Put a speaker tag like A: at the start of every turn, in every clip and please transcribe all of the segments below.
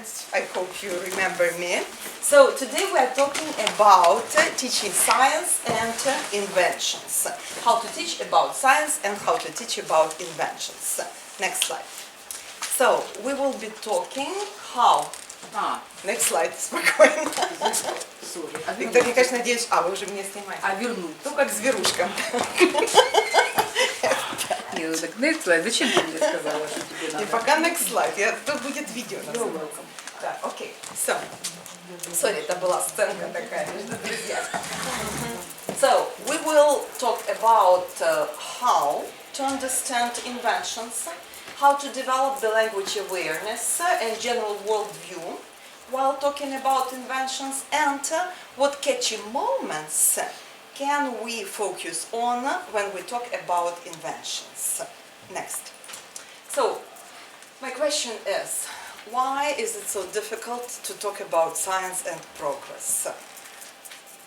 A: friends. I hope you remember me. So today we are talking about teaching science and inventions. How to teach about science and how to teach about inventions. Next slide. So we will be talking how... Next slide, спокойно. Виктор Николаевич, надеюсь, вы уже меня снимаете.
B: Вернуть.
A: Ну, как зверушка.
B: Так next slide. Зачем ты мне сказала, что тебе надо?
A: И пока next slide. Тут будет видео. Да, окей. So, sorry, это была сценка такая между друзьями. So, we will talk about how to understand inventions, how to develop the language awareness and general worldview while talking about inventions, and what catchy moments can we focus on when we talk about inventions. Next. So, my question is, why is it so difficult to talk about science and progress?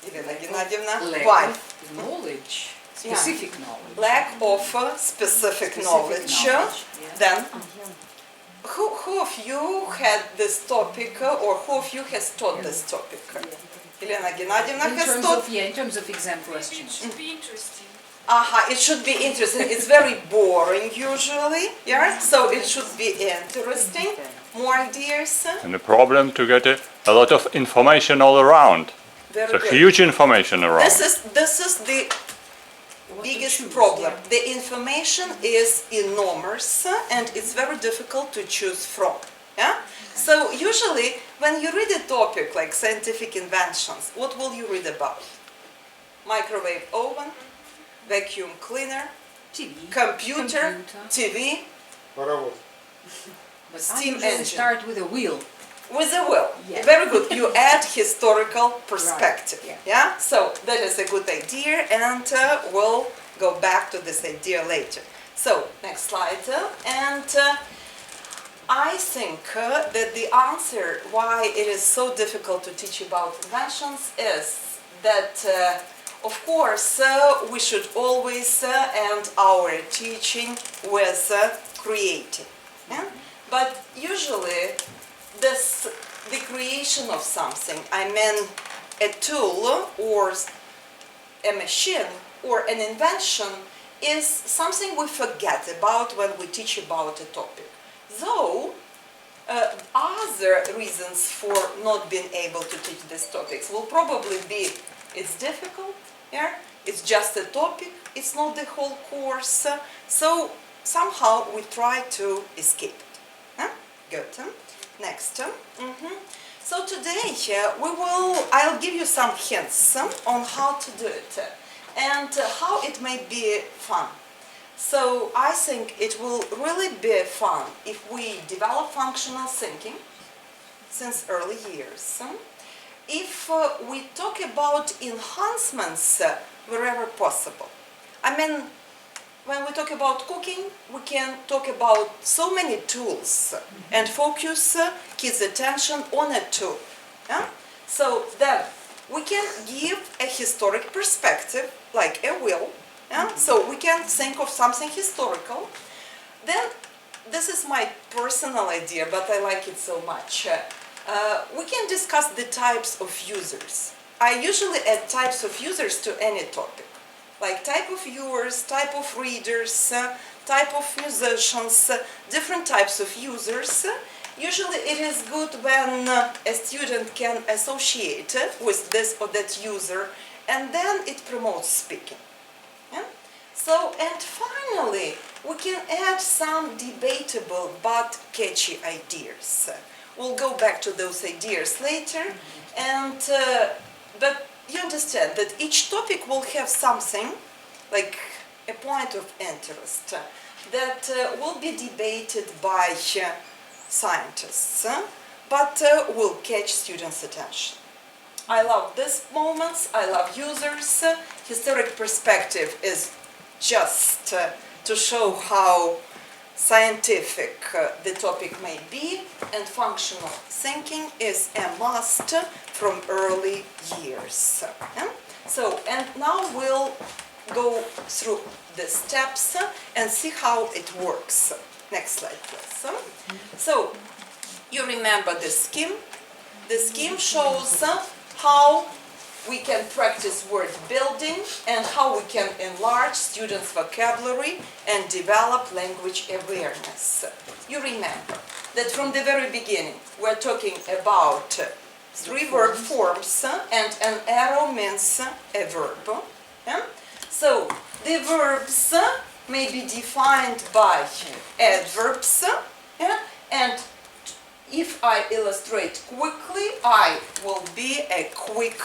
A: Elena Gennadievna, why?
B: Knowledge. Specific knowledge.
A: Lack of specific knowledge. Then, who of you had this topic, or who of you has taught this topic? Elena Gennadievna has taught.
B: In terms of exam questions.
C: It should be interesting.
A: It should be interesting. It's very boring usually, yeah? So it should be interesting. More ideas?
D: And the problem to get a lot of information all around.
A: Very
D: So
A: good.
D: huge information around.
A: This is the biggest problem. The information is enormous and it's very difficult to choose from. Yeah? So usually when you read a topic like scientific inventions, what will you read about? Microwave oven, vacuum cleaner,
B: TV.
A: computer, TV,
B: But
A: steam
B: I usually
A: engine.
B: start with a wheel.
A: with a will.
B: Yeah.
A: Very good. You add historical perspective.
B: Right.
A: Yeah. So that is a good idea, and we'll go back to this idea later. So next slide. I think that the answer why it is so difficult to teach about inventions is that, of course, we should always end our teaching with creating. Yeah? But usually, the creation of something, I mean a tool or a machine or an invention, is something we forget about when we teach about a topic. Though other reasons for not being able to teach these topics will probably be it's difficult, yeah? It's just a topic, it's not the whole course, so somehow we try to escape it. Huh? Good. Next. So today I'll give you some hints on how to do it and how it may be fun. So I think it will really be fun if we develop functional thinking since early years. If we talk about enhancements wherever possible. I mean, when we talk about cooking, we can talk about so many tools and focus kids' attention on a tool. Yeah? So then we can give a historic perspective, like a wheel. Yeah? So we can think of something historical. Then, this is my personal idea, but I like it so much. We can discuss the types of users. I usually add types of users to any topic. Like type of viewers, type of readers, type of musicians, different types of users. Usually it is good when a student can associate with this or that user, and then it promotes speaking. Yeah? So, and finally, we can add some debatable but catchy ideas. We'll go back to those ideas later, and but you understand that each topic will have something, like a point of interest, that will be debated by scientists, but will catch students' attention. I love these moments, I love users. Historic perspective is just to show how scientific the topic may be, and functional thinking is a must from early years. Yeah? So, and now we'll go through the steps and see how it works. Next slide, please. So, You remember the scheme? The scheme shows how we can practice word building and how we can enlarge students' vocabulary and develop language awareness. You remember that from the very beginning we're talking about three verb forms and an arrow means a verb. Yeah? So the verbs may be defined by adverbs, yeah? And if I illustrate quickly, I will be a quick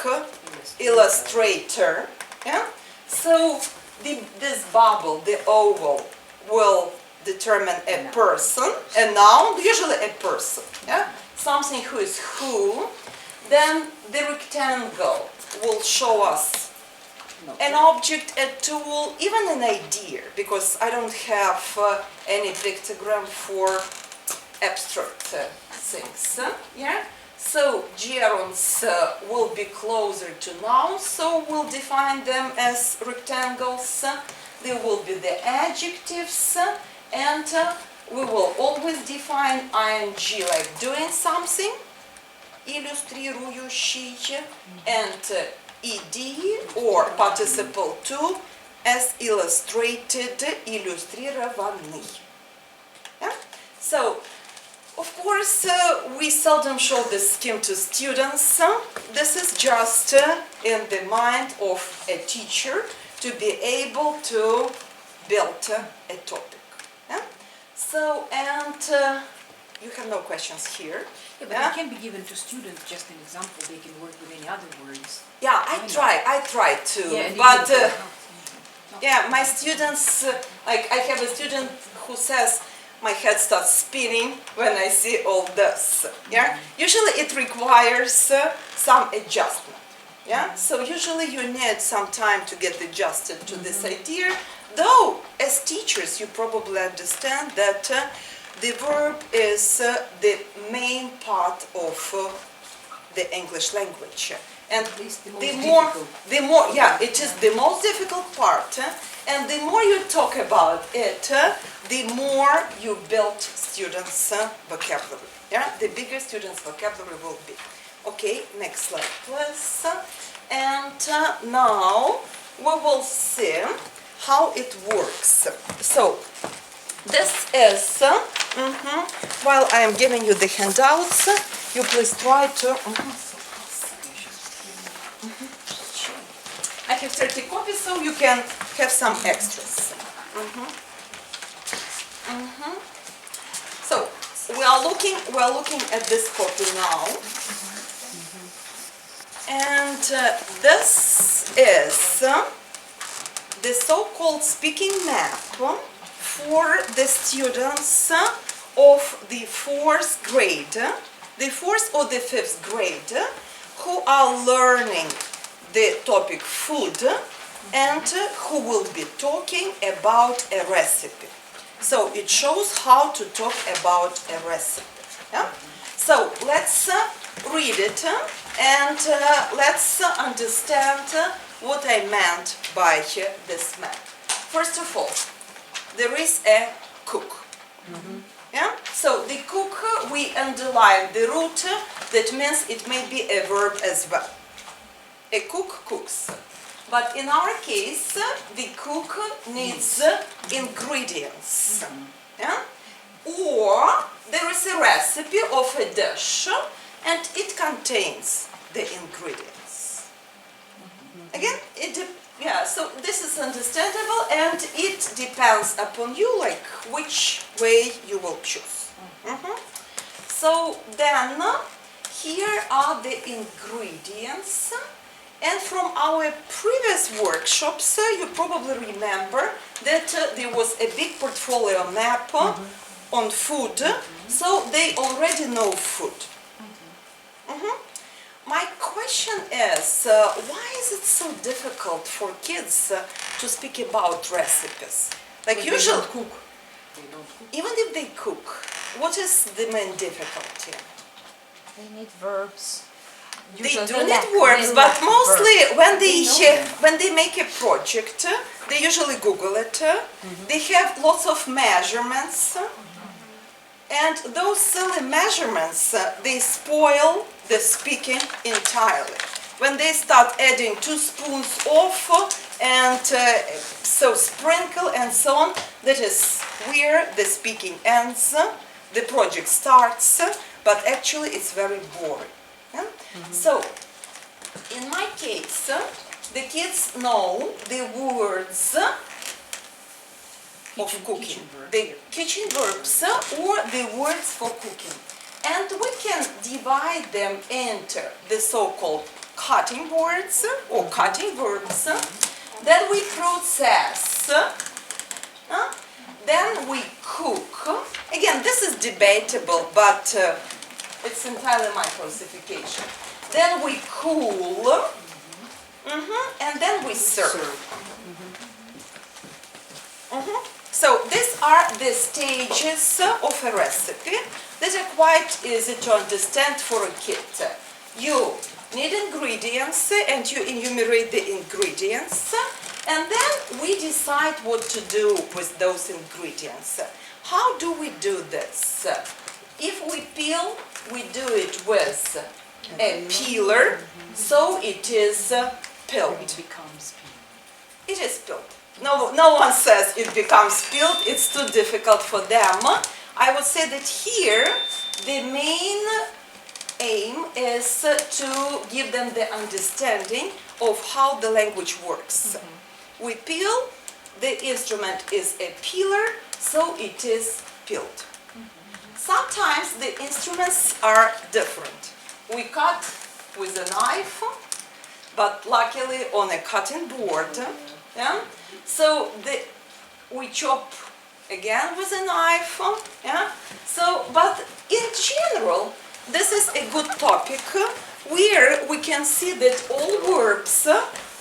A: illustrator. Yeah? So this bubble, the oval, will determine a person, a noun, usually a person. Yeah? Something who is who. Then the rectangle will show us an object, a tool, even an idea, because I don't have any pictogram for abstract things. Yeah? So gerunds will be closer to nouns, so we'll define them as rectangles. There will be the adjectives, and we will always define ing like doing something, иллюстрирующий, and ed or participle to as illustrated, иллюстрированный. Yeah? So, of course, we seldom show this scheme to students. This is just in the mind of a teacher to be able to build a topic. Yeah? So, and you have no questions here.
B: Yeah, but it can be given to students, just an example, they can work with any other words.
A: Yeah, I try to,
B: Yeah,
A: but yeah, my students, like I have a student who says, my head starts spinning when I see all this. Yeah, usually it requires some adjustment. Yeah, so usually you need some time to get adjusted to this idea. Though, as teachers, you probably understand that the verb is the main part of the English language. And the more, yeah, it is the most difficult part. And the more you talk about it, the more you build students' vocabulary. Yeah, the bigger students' vocabulary will be. Okay, next slide, please. And now we will see how it works. So this is, while I am giving you the handouts, you please try to. I have 30 copies, so you can have some extras. So we are looking at this copy now, and this is the so-called speaking map for the students of the 4th grade, the 4th or the 5th grade, who are learning the topic food and who will be talking about a recipe. So it shows how to talk about a recipe. Yeah? So let's read it and let's understand what I meant by this map. First of all, there is a cook. Yeah? So the cook, we underline the root, that means it may be a verb as well. A cook cooks. But in our case, the cook needs ingredients. Yeah? Or there is a recipe of a dish and it contains the ingredients. Again, so this is understandable and it depends upon you, like which way you will choose. So then, here are the ingredients. And from our previous workshops, you probably remember that there was a big portfolio map on food, so they already know food. My question is, why is it so difficult for kids to speak about recipes? Like usually, even if they cook, what is the main difficulty?
C: They need verbs.
A: They do need verbs, but mostly when they make a project, they usually Google it. They have lots of measurements. And those silly measurements, they spoil the speaking entirely. When they start adding 2 spoons of and so sprinkle and so on, that is where the speaking ends, the project starts, but actually it's very boring. Yeah? So, in my case, the kids know the words of cooking, the kitchen verbs or the words for cooking. And we can divide them into the so-called cutting words or cutting verbs that we process, then we cook. Again, this is debatable, but it's entirely my classification. Then we cool, and then we serve. So these are the stages of a recipe that are quite easy to understand for a kid. You need ingredients and you enumerate the ingredients, and then we decide what to do with those ingredients. How do we do this? If we peel, we do it with a peeler, so it is peeled.
B: It becomes peeled.
A: It is peeled. No one says it becomes peeled, it's too difficult for them. I would say that here the main aim is to give them the understanding of how the language works. We peel, the instrument is a peeler, so it is peeled. Sometimes the instruments are different. We cut with a knife, but luckily on a cutting board. Yeah? So we chop again with a knife. Yeah? So, but in general, this is a good topic where we can see that all verbs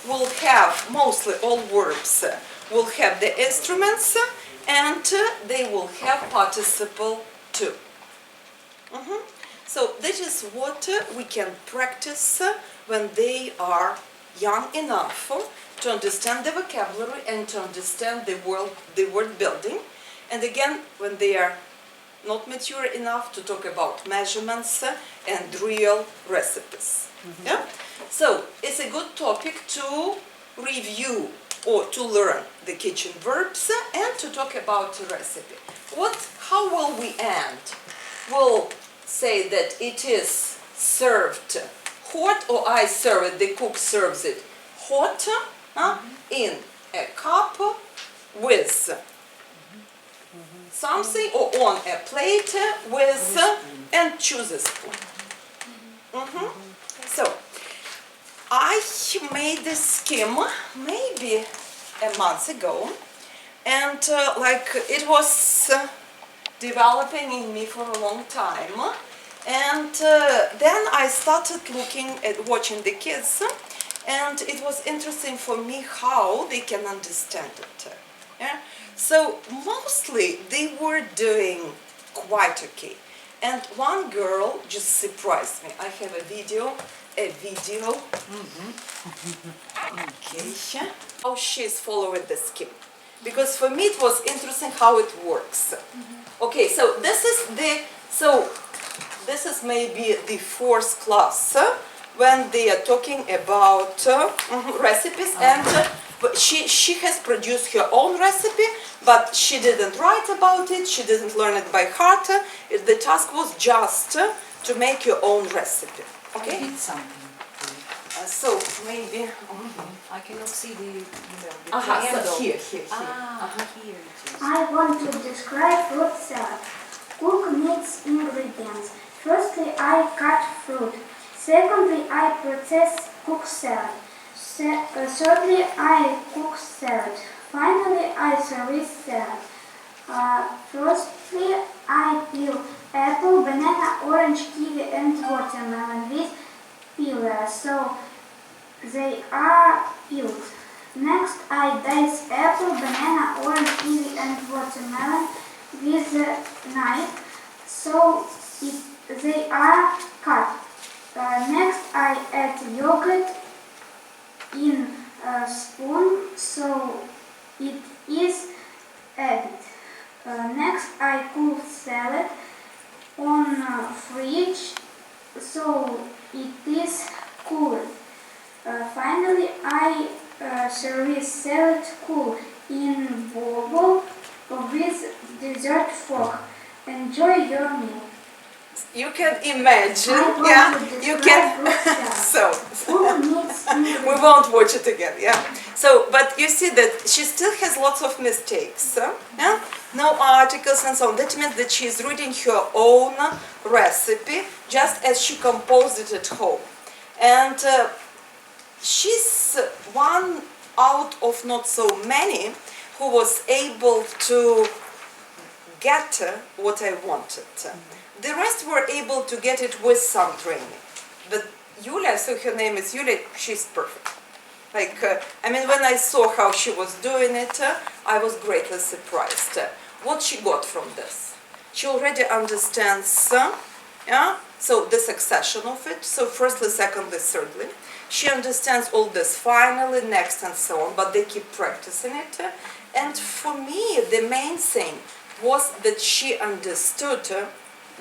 A: will have, mostly all verbs will have the instruments and they will have participle too. So that is what we can practice when they are young enough to understand the vocabulary and to understand the word building. And again, when they are not mature enough to talk about measurements and real recipes. Yeah? So it's a good topic to review or to learn the kitchen verbs and to talk about the recipe. How will we end? We'll say that it is served hot, or I serve it, the cook serves it hot, in a cup with something, or on a plate with, and choose a spoon. So, I made this scheme maybe a month ago, and it was developing in me for a long time. And then I started watching the kids, and it was interesting for me how they can understand it. Yeah? So mostly they were doing quite okay. And one girl just surprised me. I have a video. Okay. How she's following the scheme. Because for me it was interesting how it works. Okay, so this is maybe the 4th class when they are talking about recipes, and she has produced her own recipe, but she didn't write about it, she didn't learn it by heart. The task was just to make your own recipe. Okay?
B: I did something.
A: So maybe
B: I cannot see the
A: so
B: triangle.
A: here.
B: Here it is.
E: I want to describe fruit salad. Cook needs ingredients. Firstly, I cut fruit. Secondly, I process cook salad. Thirdly, I cook salad. Finally, I serve salad. Firstly, I peel apple, banana, orange, kiwi and watermelon with peeler, so they are peeled. Next, I dice apple, banana, orange, kiwi and watermelon with a knife, so they are cut. Next, I add yogurt in a spoon, so it is added. Next, I cool salad. on fridge, so it is cool. Finally, I serve salad cool in bowl with dessert fork. Enjoy your meal.
A: You can imagine,
E: I want
A: yeah,
E: to
A: you
E: describe
A: can,
E: group chat.
A: so,
E: Food needs
A: we won't watch it again, yeah. So, but you see that she still has lots of mistakes, yeah? No articles and so on. That means that she is reading her own recipe just as she composed it at home. And she's one out of not so many who was able to get what I wanted. The rest were able to get it with some training. But Yulia, so her name is Yulia, she's perfect. Like, I mean, when I saw how she was doing it, I was greatly surprised. What she got from this? She already understands, yeah, so the succession of it. So firstly, secondly, thirdly. She understands all this, finally, next, and so on, but they keep practicing it. And for me, the main thing was that she understood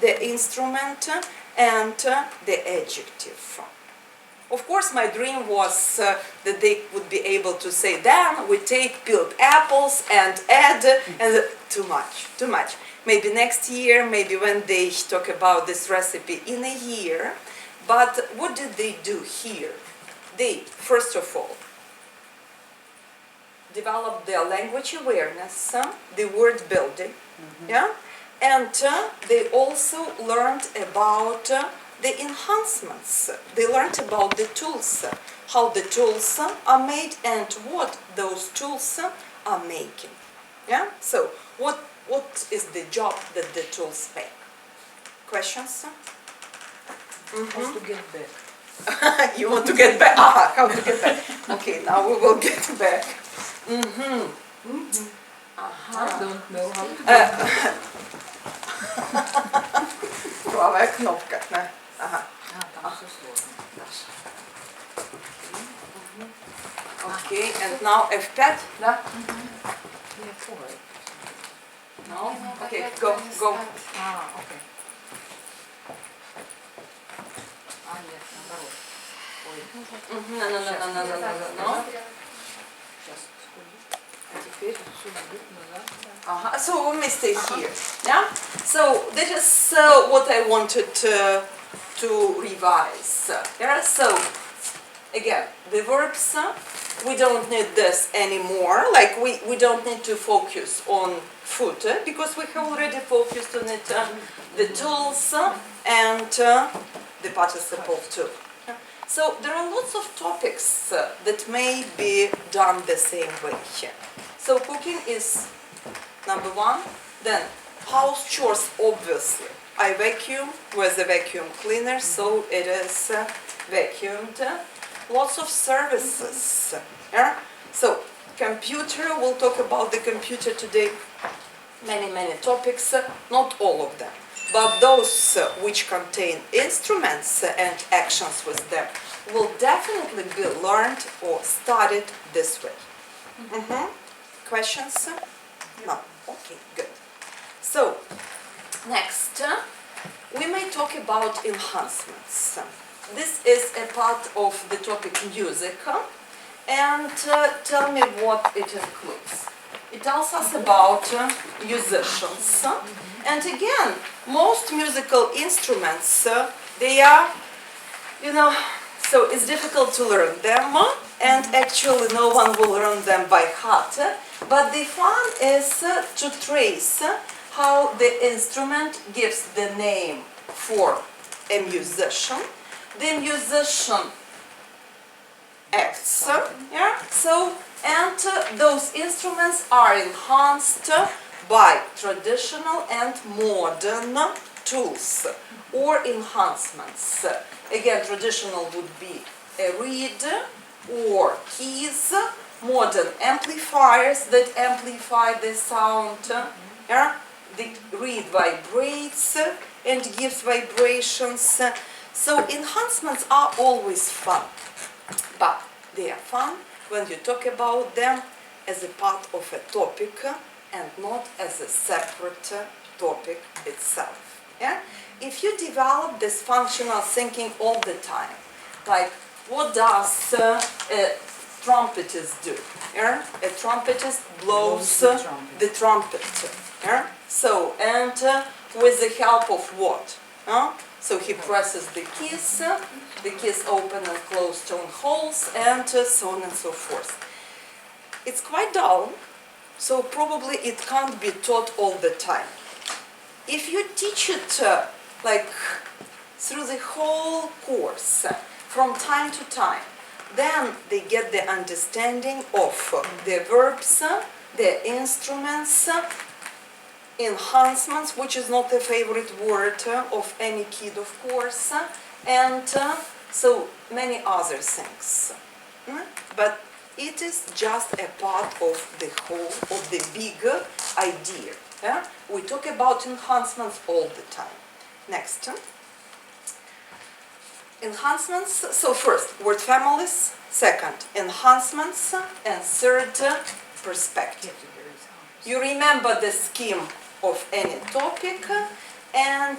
A: the instrument and the adjective. Of course, my dream was that they would be able to say, then we take peeled apples and add, and too much. Maybe next year, maybe when they talk about this recipe in a year. But what did they do here? They, first of all, developed their language awareness, the word building, yeah? And they also learned about the enhancements. They learned about the tools, how the tools are made and what those tools are making. Yeah? So, what is the job that the tools make? Questions?
B: How to get back.
A: You want to get back? Ah, how to get back? Okay, now we will get back.
B: I don't know how to get back.
A: Правая кнопка. Да. Ага.
B: Там все сложно.
A: Okay, and now F5. Да?
B: Я понял.
A: No? Okay, go.
B: Окей. Нет, наоборот. Ой.
A: No.
B: Сейчас, секунду.
A: А теперь.
B: Все будет назад.
A: So we may stay here. Yeah? So that is what I wanted to revise. Yeah? So again, the verbs, we don't need this anymore. Like we don't need to focus on food because we have already focused on it. The tools and the participle too. So there are lots of topics that may be done the same way. So cooking is number one. Then house chores, obviously. I vacuum with a vacuum cleaner, so it is vacuumed. Lots of services. Yeah? So computer, we'll talk about the computer today. Many topics, not all of them. But those which contain instruments and actions with them will definitely be learned or studied this way. Questions? No. Okay, good. So, next, we may talk about enhancements. This is a part of the topic music, and tell me what it includes. It tells us about musicians, and again, most musical instruments, they are, so it's difficult to learn them, and actually no one will learn them by heart. But the fun is to trace how the instrument gives the name for a musician. The musician acts, yeah? So, and those instruments are enhanced by traditional and modern tools or enhancements. Again, traditional would be a reed or keys, modern amplifiers that amplify the sound. Yeah? The reed vibrates and gives vibrations. So enhancements are always fun, but they are fun when you talk about them as a part of a topic and not as a separate topic itself. Yeah? if you develop this functional thinking all the time, like what does a trumpetist do? Yeah? A trumpetist blows the trumpet. Yeah? So, and with the help of what? So he presses the keys open and close tone holes, and so on and so forth. It's quite dull, so probably it can't be taught all the time. If you teach it like through the whole course, from time to time, then they get the understanding of the verbs, the instruments, enhancements, which is not a favorite word of any kid, of course, and so many other things. But it is just a part of the whole, of the big idea. Yeah? We talk about enhancements all the time. Next. Enhancements, so first, word families, second, enhancements, and third, perspective. You remember the scheme of any topic, and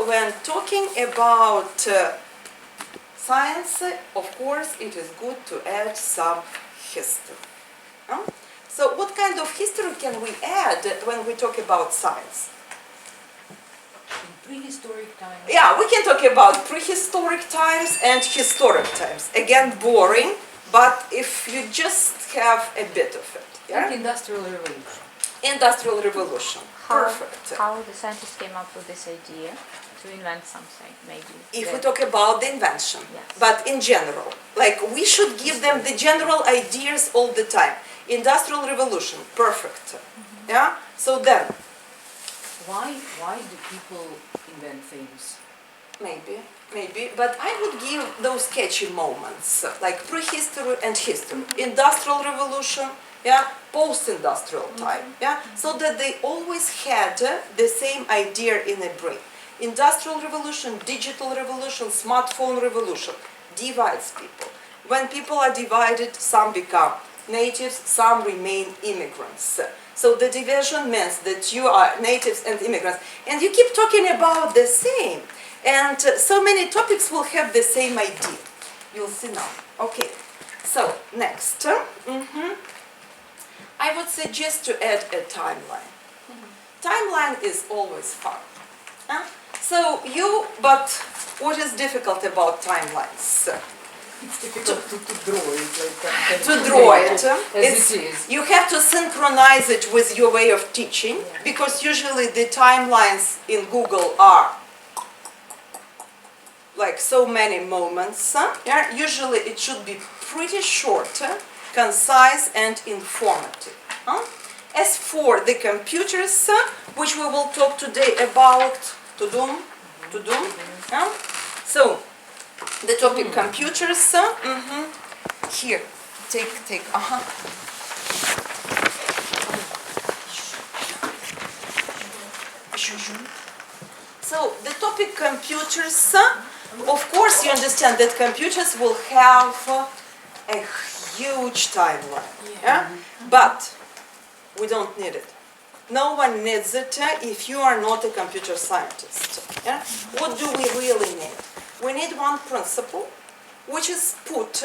A: when talking about science, of course, it is good to add some history. So what kind of history can we add when we talk about science?
B: In prehistoric times.
A: Yeah, we can talk about prehistoric times and historic times. Again, boring, but if you just have a bit of it. Yeah?
B: Like Industrial Revolution.
A: Industrial Revolution. Perfect.
C: How the scientists came up with this idea to invent something, maybe.
A: If we talk about the invention,
C: Yes.
A: but in general, like we should give them the general ideas all the time. Industrial Revolution, perfect. Yeah. So then,
B: Why do people invent things?
A: maybe, but I would give those catchy moments like prehistory and history, Industrial Revolution, yeah, post-industrial time, yeah, so that they always had the same idea in a brain. Industrial Revolution, Digital Revolution, Smartphone Revolution divides people. When people are divided, some become natives, some remain immigrants. So the division means that you are natives and immigrants, and you keep talking about the same, and so many topics will have the same idea. You'll see now. Okay, so next. I would suggest to add a timeline. Timeline is always fun. So but what is difficult about timelines?
B: It's difficult to draw it like that.
A: To draw it,
B: As it is.
A: you have to synchronize it with your way of teaching, because usually the timelines in Google are like so many moments. Yeah? Usually it should be pretty short, concise and informative. As for the computers, which we will talk today about, so the topic computers, here, take, So the topic computers, of course you understand that computers will have a huge timeline, yeah? But we don't need it. No one needs it if you are not a computer scientist. Yeah? What do we really need? We need one principle, which is put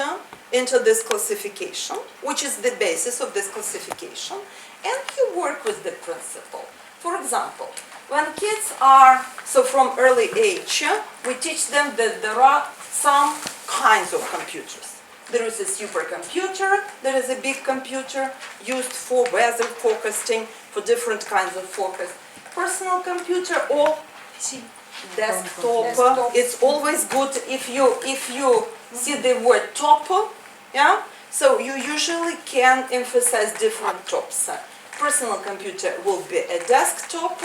A: into this classification, which is the basis of this classification, and you work with the principle. For example, when kids are, so from early age, we teach them that there are some kinds of computers. There is a supercomputer, there is a big computer used for weather forecasting, for different kinds of forecast. Personal computer or desktop. It's always good if you see the word top, yeah? So you usually can emphasize different tops. Personal computer will be a desktop,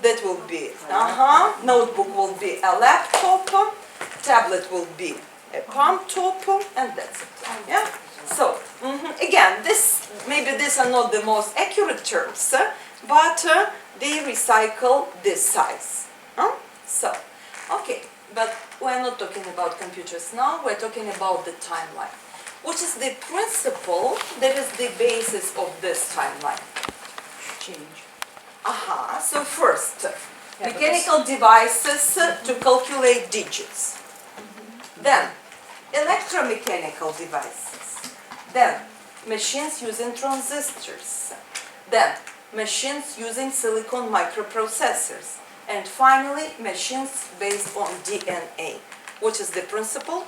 A: that will be, notebook will be a laptop, tablet will be a palm top, and that's it. Yeah. So again, maybe these are not the most accurate terms, but they recycle this size. So, okay, but we're not talking about computers now. We're talking about the timeline, which is the principle that is the basis of this timeline.
B: Change.
A: So first,
B: Yeah, but
A: mechanical devices to calculate digits. Then, electromechanical devices. Then, machines using transistors. Then, machines using silicon microprocessors. And finally, machines based on DNA. What is the principle?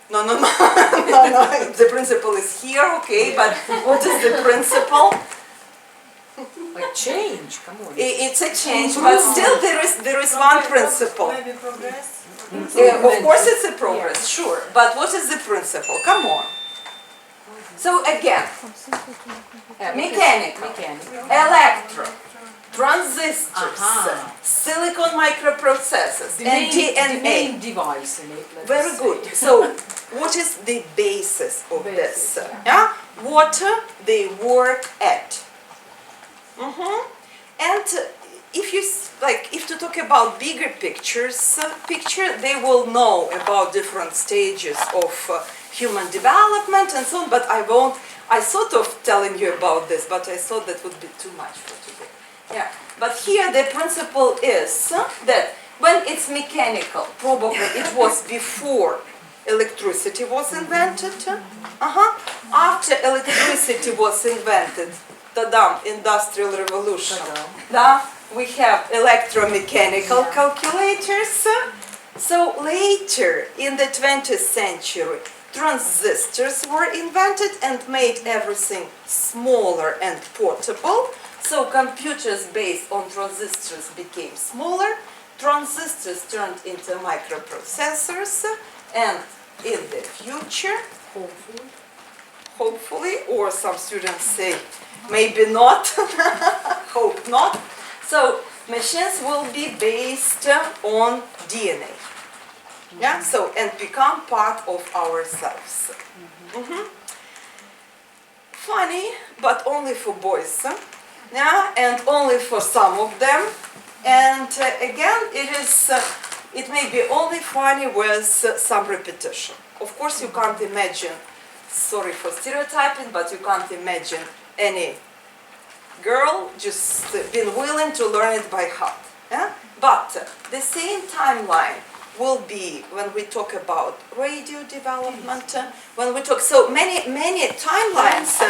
A: No, no, no, no, no. The principle is here, okay, but what is the principle?
B: like change, come on.
A: It's a change, but still there is one principle.
F: Maybe progress.
A: Of course it's a progress, sure, but what is the principle? Come on. So again, mechanical, electro, transistors, silicon microprocessors, and
B: The
A: DNA.
B: main device in it, let
A: Very
B: us
A: good.
B: say.
A: So, what is the basis of this? Yeah, what they work at. And if you if to talk about bigger pictures, they will know about different stages of human development and so on. But I won't. I thought of telling you about this, but I thought that would be too much for today. Yeah. But here the principle is that when it's mechanical, probably it was before electricity was invented. After electricity was invented, ta-dam, industrial revolution. Da, we have electromechanical calculators. So later in the 20th century, transistors were invented and made everything smaller and portable. So computers based on transistors became smaller. Transistors turned into microprocessors, and in the future, hopefully, or some students say maybe not, hope not. So machines will be based on DNA. Yeah, so and become part of ourselves. Funny, but only for boys. Yeah, and only for some of them. And again, it may be only funny with some repetition. Of course, you can't imagine, sorry for stereotyping, but you can't imagine any girl just being willing to learn it by heart. Yeah? But the same timeline will be when we talk about radio development, when we talk, so many timelines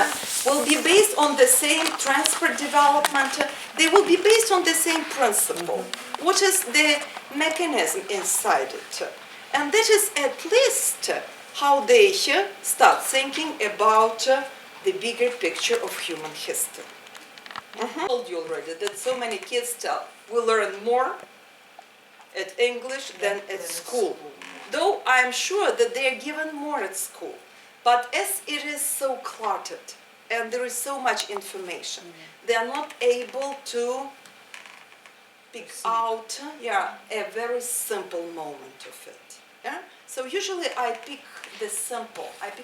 A: will be based on the same transport development, they will be based on the same principle. What is the mechanism inside it? And that is at least how they start thinking about the bigger picture of human history. I told you already that so many kids tell, we learn more at English than at school. Though I'm sure that they are given more at school. But as it is so cluttered and there is so much information, they are not able to pick out a very simple moment of it. Yeah? So usually I pick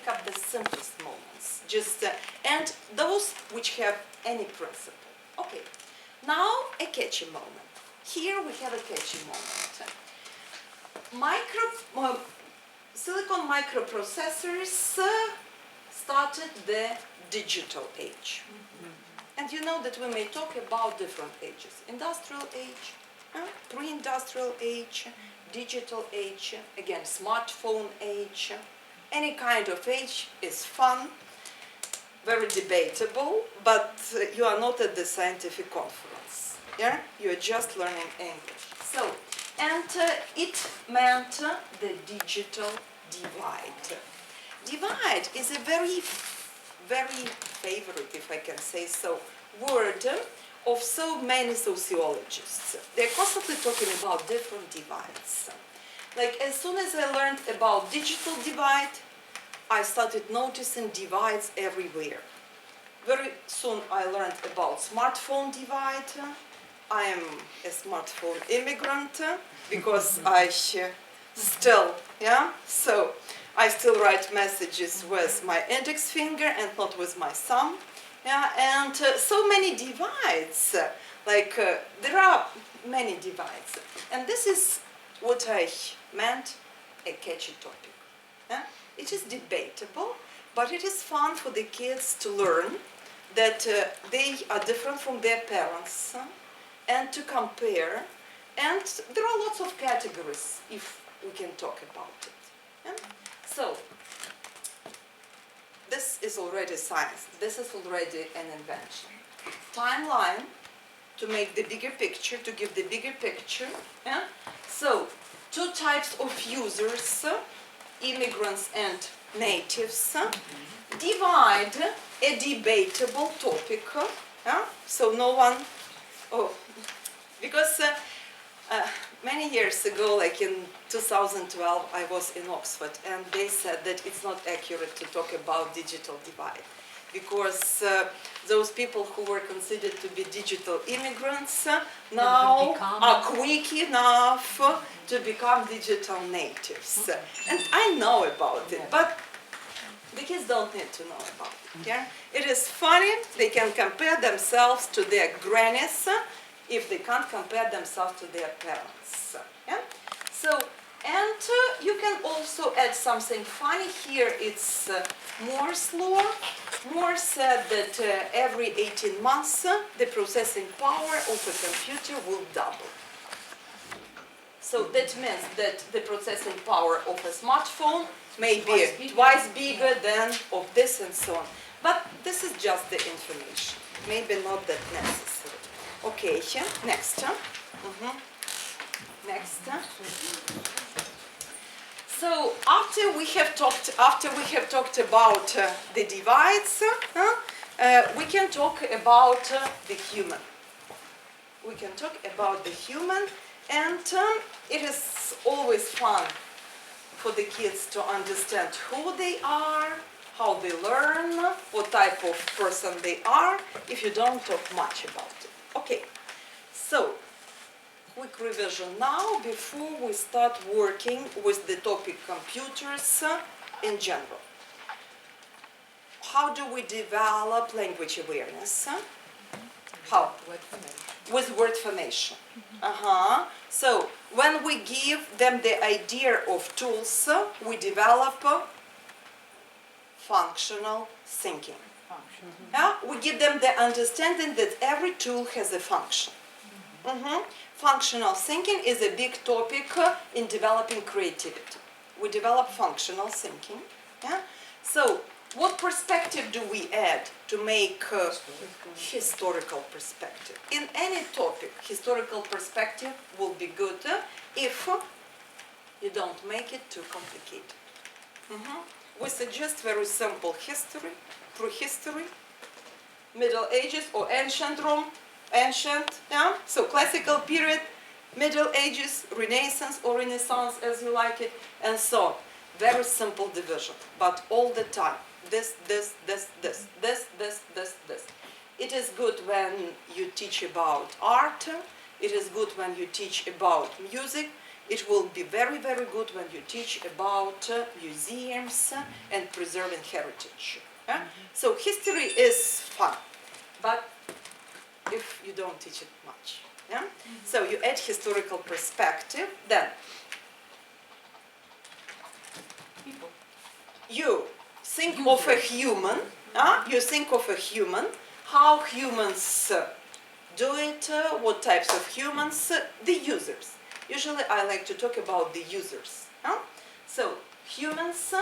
A: up the simplest moments, and those which have any principle. Okay, now a catchy moment. Here we have a catchy moment. Silicon microprocessors started the digital age. And you know that we may talk about different ages. Industrial age, pre-industrial age, digital age, again, smartphone age. Any kind of age is fun, very debatable, but you are not at the scientific conference. Yeah? You are just learning English. So, and it meant the digital divide. Divide is a very favorite, if I can say so, word of so many sociologists. They're constantly talking about different divides. Like as soon as I learned about digital divide, I started noticing divides everywhere. Very soon I learned about smartphone divide. I am a smartphone immigrant because I still, so I still write messages with my index finger and not with my thumb. Yeah, and so many divides, there are many divides. And this is what I meant a catchy topic. Yeah? It is debatable, but it is fun for the kids to learn that they are different from their parents. and to compare. And there are lots of categories if we can talk about it. Yeah? So, this is already science. This is already an invention. Timeline, to make the bigger picture, to give the bigger picture. Yeah? So, two types of users, immigrants and natives, divide a debatable topic. Yeah? So no one, because many years ago, like in 2012, I was in Oxford, and they said that it's not accurate to talk about digital divide, because those people who were considered to be digital immigrants now are quick enough to become digital natives. And I know about it, but the kids don't need to know about it. Yeah? It is funny, they can compare themselves to their grannies if they can't compare themselves to their parents. Yeah? So, and you can also add something funny here. It's Moore's law. Moore said that every 18 months the processing power of a computer will double. So that means that the processing power of a smartphone may be twice bigger than of this and so on. But this is just the information, maybe not that necessary. Okay, next. Next. So after we have talked about the divides, we can talk about the human. We can talk about the human, and it is always fun for the kids to understand who they are, how they learn, what type of person they are, if you don't talk much about it. Okay, so quick revision now before we start working with the topic computers in general. How do we develop language awareness? How? With word formation. So when we give them the idea of tools, we develop functional thinking. Yeah? We give them the understanding that every tool has a function. Functional thinking is a big topic in developing creativity. We develop functional thinking. Yeah? So, what perspective do we add to make historical perspective? In any topic, historical perspective will be good if you don't make it too complicated. We suggest very simple history, prehistory, Middle Ages or ancient Rome, yeah? So classical period, Middle Ages, Renaissance or Renaissance as you like it, and so on. Very simple division, but all the time. This. It is good when you teach about art. It is good when you teach about music. It will be very, very good when you teach about museums and preserving heritage. Yeah? So history is fun, but if you don't teach it much. Yeah? So you add historical perspective, then you think of a human, you think of a human, how humans do it, what types of humans, the users. Usually I like to talk about the users. So humans,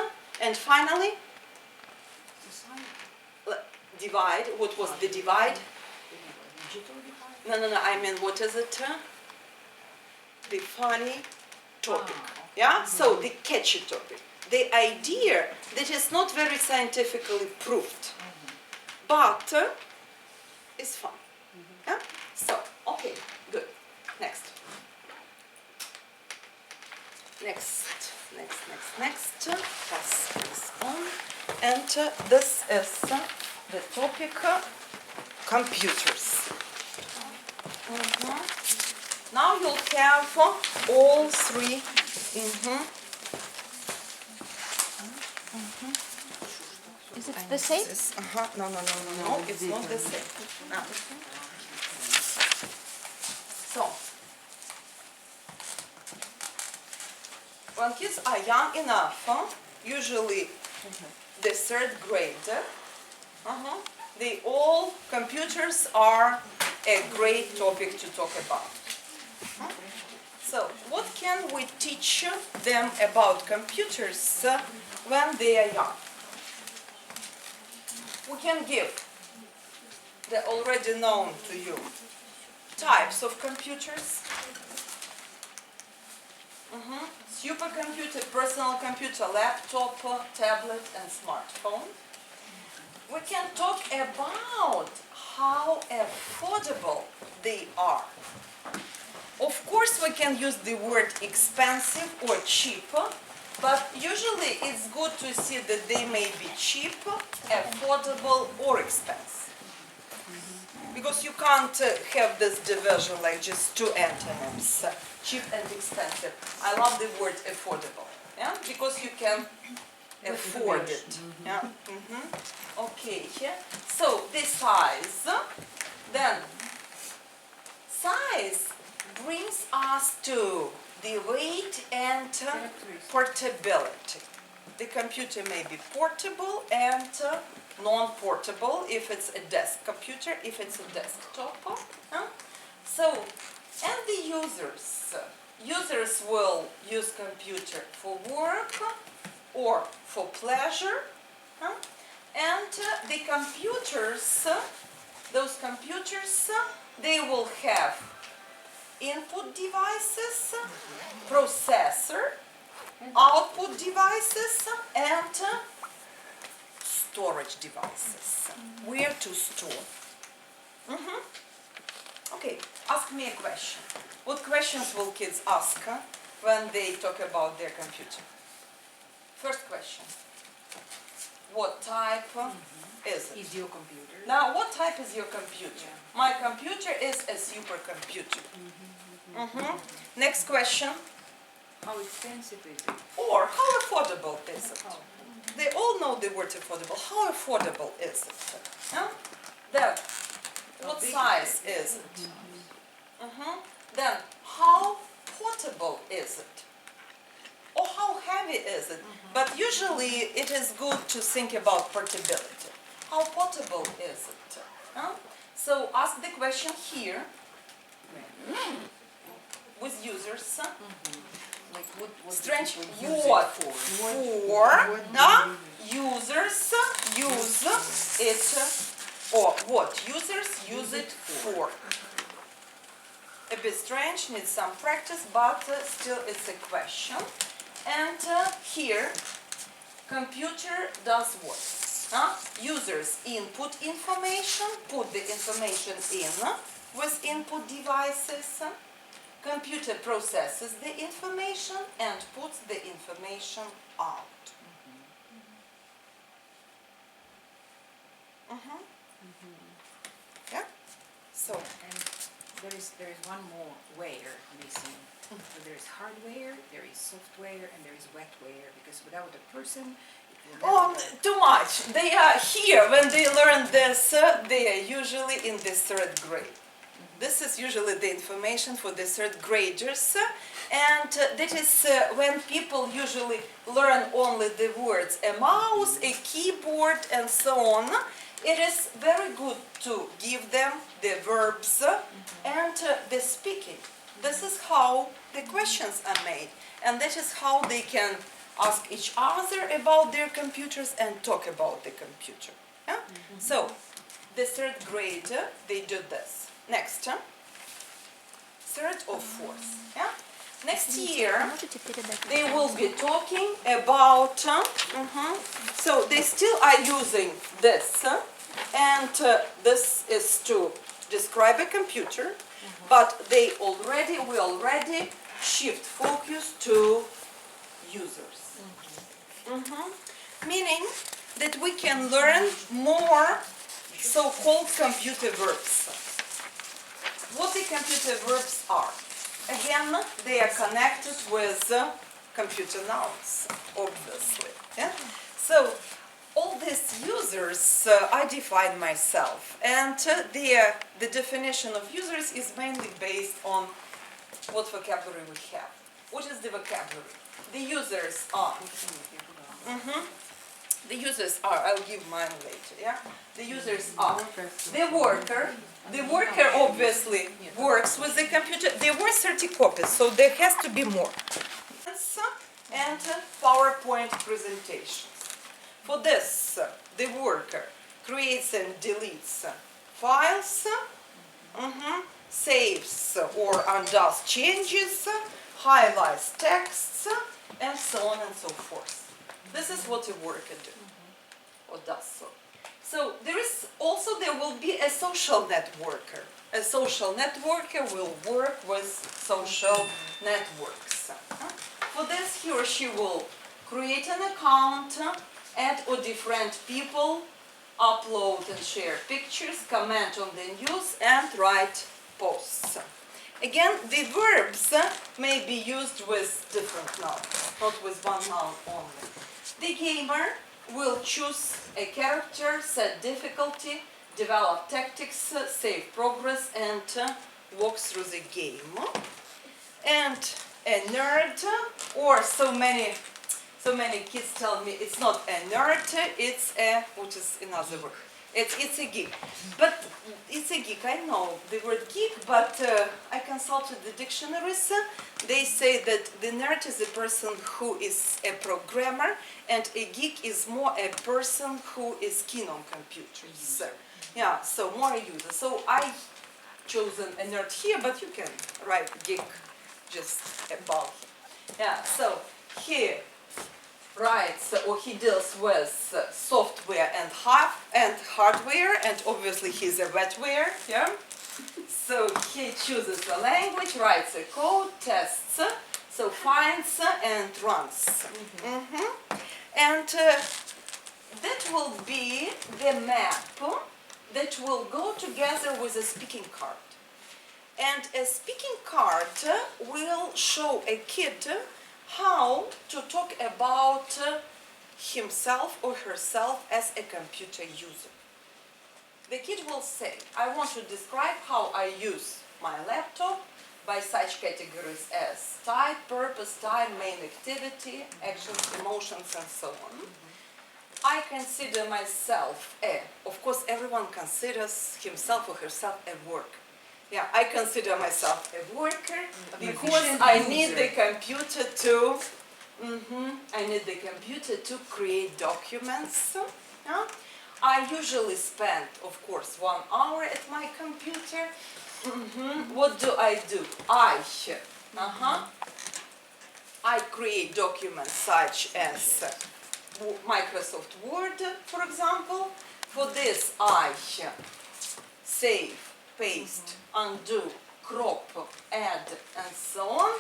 A: and finally, divide. What was the divide? No, I mean, what is it? The funny topic. Yeah? So the catchy topic. The idea that is not very scientifically proved, but is fun. Yeah? So, okay, good. Next. Pass this on. And this is the topic computers. Now you'll have all three.
C: Is it the same?
A: No, it's not the same. No. So, when kids are young enough, usually the third grade, computers are a great topic to talk about. So, what can we teach them about computers when they are young? We can give the already known to you types of computers. Supercomputer, personal computer, laptop, tablet, and smartphone. We can talk about how affordable they are. Of course, we can use the word expensive or cheap, but usually it's good to see that they may be cheap, affordable, or expensive. Because you can't have this division like just two antonyms, cheap and expensive. I love the word affordable, yeah, because you can afford it. Yeah. Okay. So this size, then size brings us to the weight and portability. The computer may be portable and non-portable if it's a desk computer, if it's a desktop. So, and the users will use computer for work or for pleasure. And the computers, those computers, they will have input devices, processor, output devices, and storage devices. Where to store? Okay, ask me a question. What questions will kids ask when they talk about their computer? First question. What type is it?
B: Is your computer?
A: Now, what type is your computer? My computer is a supercomputer. Next question.
B: How expensive is it?
A: Or how affordable is it? They all know the word affordable. How affordable is it? Then, what size is it? Then, how portable is it? Or how heavy is it? But usually it is good to think about portability. How portable is it? So ask the question here with users.
B: Like what
A: Strange.
B: do people use
A: What
B: it for?
A: for? Users use it, or what users use it for? A bit strange, needs some practice, but still it's a question. And here, computer does what? Users input information, put the information in with input devices. Computer processes the information and puts the information out. Yeah? So,
B: And there is one more ware missing. So there is hardware, there is software, and there is wetware, because without a person, it will never work.
A: too much. They are here. When they learn this, they are usually in the third grade. This is usually the information for the third graders, and that is when people usually learn only the words a mouse, a keyboard, and so on. It is very good to give them the verbs and the speaking. This is how the questions are made, and that is how they can ask each other about their computers and talk about the computer. Yeah? So, the third grade, they do this. Next, third or fourth. Yeah? Next year, they will be talking about, so they still are using this, and this is to describe a computer, but we already shift focus to users. Meaning that we can learn more so-called computer verbs. What the computer verbs are? Again, they are connected with computer nouns, obviously. Yeah? So, all these users I define myself, and the definition of users is mainly based on what vocabulary we have. What is the vocabulary? The users are The users are, I'll give mine later, yeah? The users are the worker. The worker obviously works with the computer. There were 30 copies, so there has to be more. And PowerPoint presentations. For this, the worker creates and deletes files, saves or undoes changes, highlights texts, and so on and so forth. This is what a worker does, or does so. So there will be a social networker. A social networker will work with social networks. For this, he or she will create an account, add or different people, upload and share pictures, comment on the news, and write posts. Again, the verbs may be used with different nouns, not with one noun only. The gamer will choose a character, set difficulty, develop tactics, save progress, and walk through the game. And a nerd, or so many kids tell me it's not a nerd, it's a, which is another word. It's a geek. But it's a geek, I know the word geek, but I consulted the dictionaries. They say that the nerd is a person who is a programmer, and a geek is more a person who is keen on computers. Yeah, so more a user. So I chosen a nerd here, but you can write geek just above. Yeah, so here writes or he deals with software and hardware, and obviously he's a wetware, yeah? So he chooses a language, writes a code, tests, so finds and runs. And that will be the map that will go together with a speaking card. And a speaking card will show a kid how to talk about himself or herself as a computer user. The kid will say, I want to describe how I use my laptop by such categories as type, purpose, time, main activity, actions, emotions, and so on. I consider myself of course everyone considers himself or herself a worker. Yeah, I consider myself a worker because I need the computer to create documents. Yeah? I usually spend, of course, 1 hour at my computer. What do? I create documents such as Microsoft Word, for example. For this, I save, paste, undo, crop, add, and so on.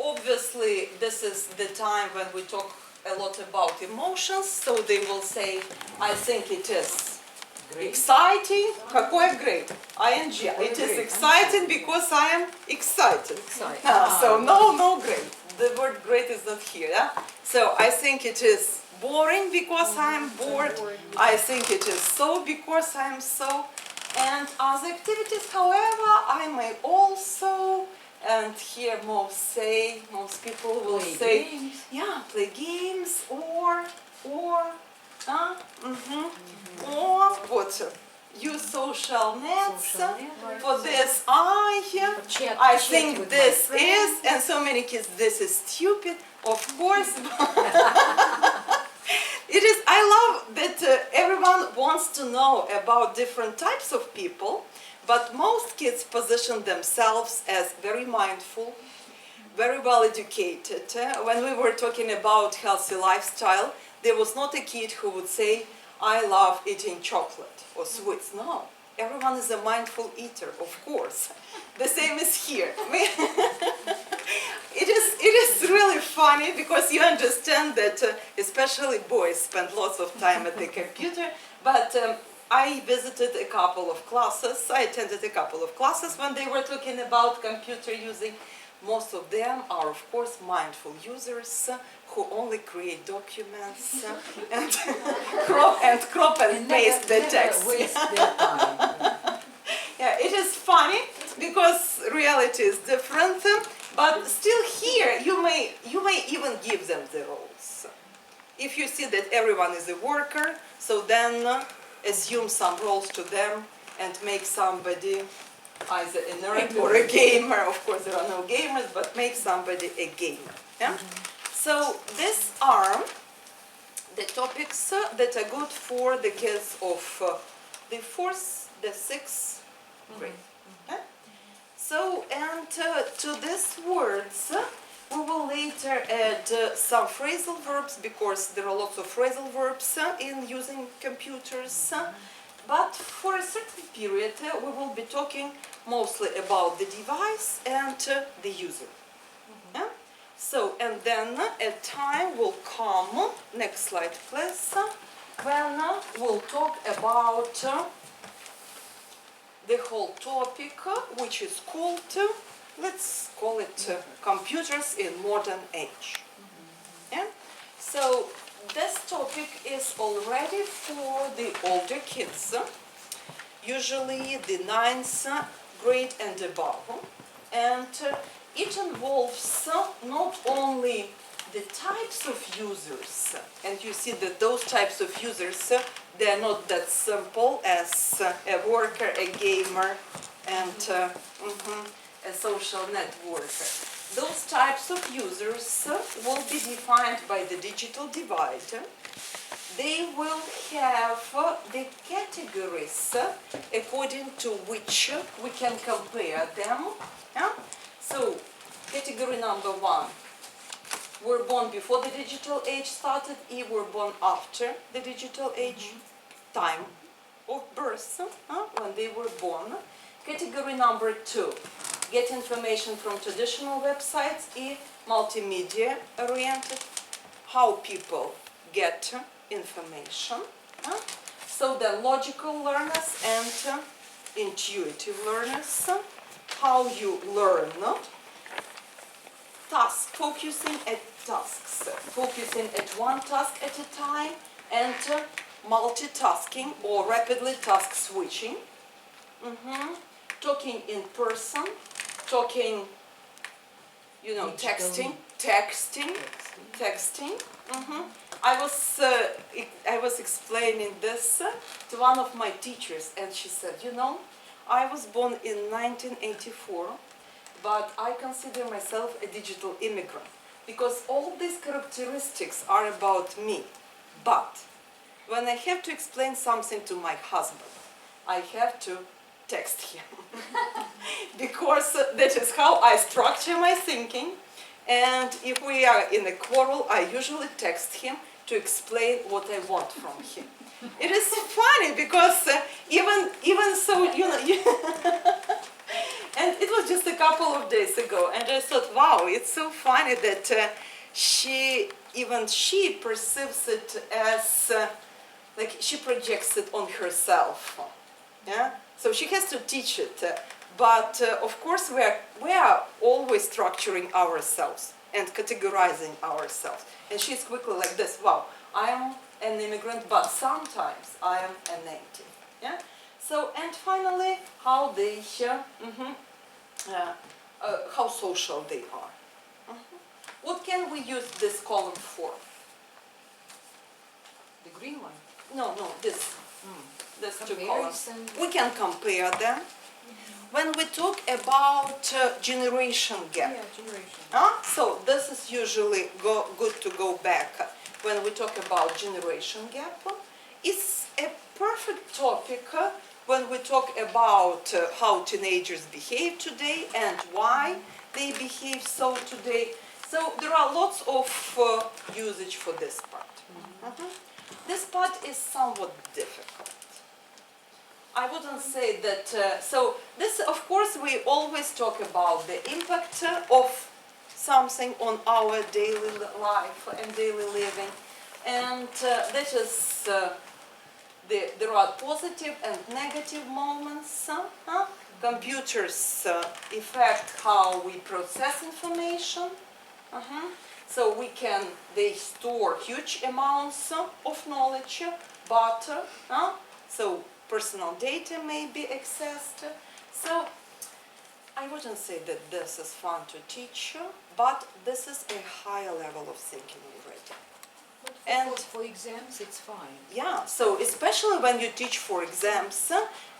A: Obviously, this is the time when we talk a lot about emotions, so they will say, I think it is exciting. Какое great? ING. It is exciting because I am excited. So no great. The word great is not here. Yeah? So I think it is boring because I am bored. I think it is so because I am so. And other activities, however, I may also, and here most people will say, yeah, play games or what? Use social nets. For this, I think this is, and so many kids, this is stupid, of course. It is, I love that everyone wants to know about different types of people, but most kids position themselves as very mindful, very well educated. When we were talking about healthy lifestyle, there was not a kid who would say, I love eating chocolate or sweets. No, everyone is a mindful eater, of course. The same is here. It is really funny because you understand that especially boys spend lots of time at the computer, but I visited a couple of classes, I attended a couple of classes when they were talking about computer using. Most of them are, of course, mindful users who only create documents and crop and paste the text. Yeah, it is funny because reality is different, but still here you may even give them the roles. If you see that everyone is a worker, so then assume some roles to them and make somebody either a nerd or a gamer. Of course, there are no gamers, but make somebody a gamer. Yeah? So these are the topics that are good for the kids of the 4th, the 6th grade. Yeah? So, and to these words, we will later add some phrasal verbs, because there are lots of phrasal verbs in using computers. But for a certain period, we will be talking mostly about the device and the user. Yeah? So, and then a time will come, next slide please, when we'll talk about the whole topic, which is called, let's call it computers in modern age. Yeah? So this topic is already for the older kids, usually the 9th grade and above, and it involves not only the types of users, and you see that those types of users, they're not that simple as a worker, a gamer, and a social networker. Those types of users will be defined by the digital divide. They will have the categories according to which we can compare them. Yeah? So, category number 1, were born before the digital age started, were born after the digital age, time of birth, when they were born. Category number 2, get information from traditional websites, multimedia oriented, how people get information. So the logical learners and intuitive learners, how you learn, task focusing at tasks, focusing at one task at a time, and multitasking or rapidly task switching. Talking in person, talking, you know, texting. I was explaining this to one of my teachers, and she said, you know, I was born in 1984, but I consider myself a digital immigrant, because all these characteristics are about me. But when I have to explain something to my husband, I have to text him, because that is how I structure my thinking. And if we are in a quarrel, I usually text him to explain what I want from him. It is funny because even so, you know, and it was just a couple of days ago, and I thought, wow, it's so funny that she perceives it as like she projects it on herself. Yeah, so she has to teach it. But of course, we are always structuring ourselves and categorizing ourselves. And she's quickly like this, wow, I am an immigrant, but sometimes I am a native. Yeah? So, and finally, how they, how social they are. What can we use this column for?
B: The green one.
A: No, this. These two columns.
B: Comparison.
A: We can compare them. When we talk about generation gap, so this is usually good to go back when we talk about generation gap. It's a perfect topic when we talk about how teenagers behave today and why they behave so today. So there are lots of usage for this part. This part is somewhat difficult. I wouldn't say that, so this, of course, we always talk about the impact of something on our daily life and daily living. And that is, there are positive and negative moments. Computers affect how we process information. So they store huge amounts of knowledge, but, so personal data may be accessed. So I wouldn't say that this is fun to teach, but this is a higher level of thinking already. And
B: For exams, it's fine.
A: yeah, so especially when you teach for exams,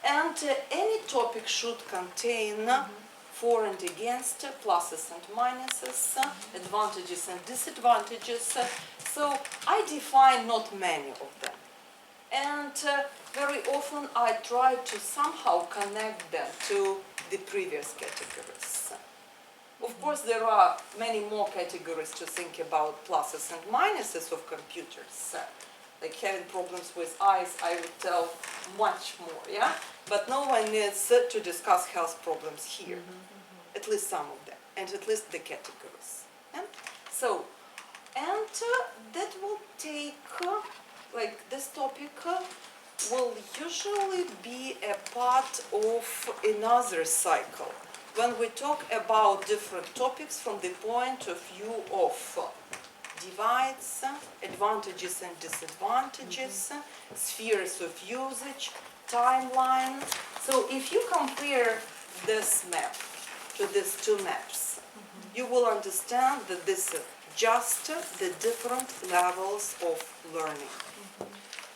A: and any topic should contain for and against, pluses and minuses, advantages and disadvantages. So I define not many of them. And very often I try to somehow connect them to the previous categories. Of course, there are many more categories to think about pluses and minuses of computers. Like having problems with eyes, I would tell much more, yeah? But no one needs to discuss health problems here, at least some of them, and at least the categories. Yeah? So, and that will take, like this topic will usually be a part of another cycle when we talk about different topics from the point of view of divides, advantages and disadvantages, spheres of usage, timeline. So if you compare this map to these two maps, you will understand that this is just the different levels of learning.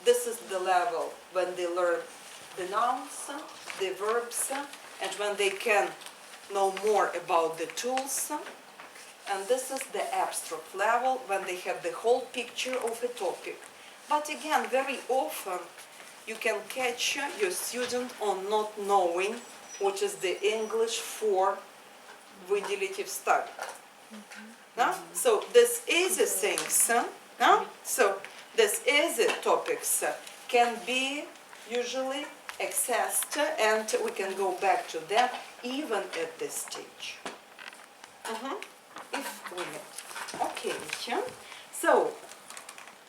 A: This is the level when they learn the nouns, the verbs, and when they can know more about the tools. And this is the abstract level when they have the whole picture of a topic. But again, very often you can catch your student on not knowing what is the English for relative study. No? So this easy things, no? So this easy topics can be usually accessed, and we can go back to them even at this stage. If we need. Okay, so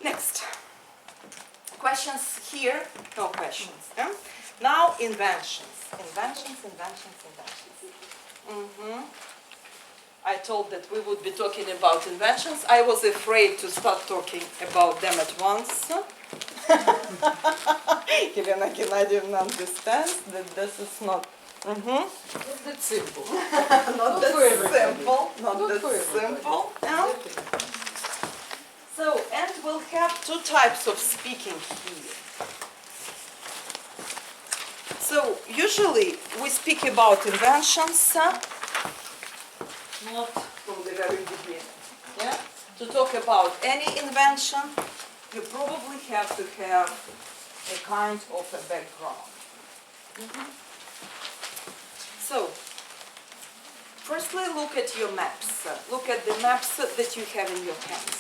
A: next. Questions here? No questions. Now inventions. Inventions. I told that we would be talking about inventions. I was afraid to start talking about them at once. Elena Gennadievna understands that this is not
B: Not that simple.
A: not that simple. Not that simple. Yeah. So, and we'll have two types of speaking here. So, usually we speak about inventions not from the very beginning. Yeah? To talk about any invention, you probably have to have a kind of a background. So, firstly, look at your maps. Look at the maps that you have in your hands.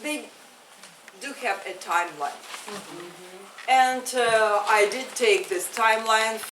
A: They do have a timeline. And I did take this timeline